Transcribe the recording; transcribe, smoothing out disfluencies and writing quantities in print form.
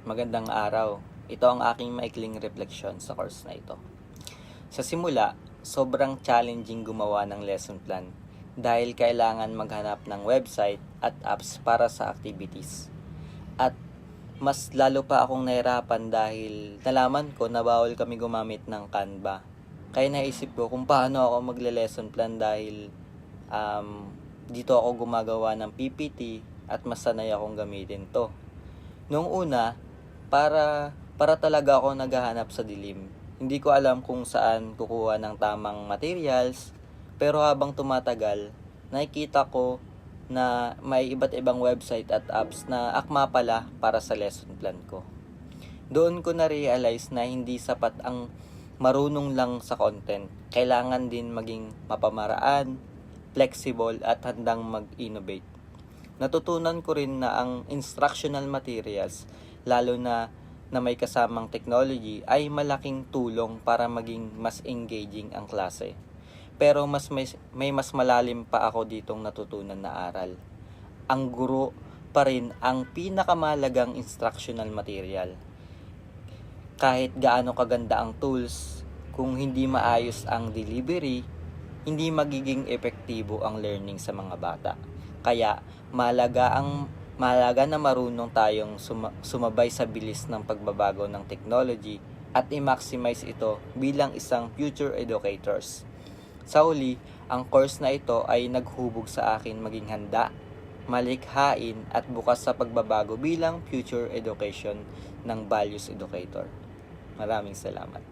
magandang araw. Ito ang aking maikling refleksyon sa course na ito. Sa simula, sobrang challenging gumawa ng lesson plan dahil kailangan maghanap ng website at apps para sa activities. At mas lalo pa akong nahirapan dahil nalaman ko na bawal kami gumamit ng Canva. Kaya naisip ko kung paano ako magle-lesson plan dahil dito ako gumagawa ng PPT at mas sanay akong gamitin to. Noong una, para talaga ako naghahanap sa dilim. Hindi ko alam kung saan kukuha ng tamang materials, pero habang tumatagal, nakikita ko na may iba't ibang website at apps na akma pala para sa lesson plan ko. Doon ko na-realize na hindi sapat ang marunong lang sa content. Kailangan din maging mapamaraan, flexible at handang mag-innovate. Natutunan ko rin na ang instructional materials, lalo na may kasamang technology, ay malaking tulong para maging mas engaging ang klase. Pero may mas malalim pa ako ditong natutunan na aral. Ang guro pa rin ang pinakamahalagang instructional material. Kahit gaano kaganda ang tools, kung hindi maayos ang delivery, hindi magiging epektibo ang learning sa mga bata. Kaya mahalaga na marunong tayong sumabay sa bilis ng pagbabago ng technology at i-maximize ito bilang isang future educators. Sa huli, ang course na ito ay naghubog sa akin maging handa, malikhain at bukas sa pagbabago bilang future education ng values educator. Maraming salamat.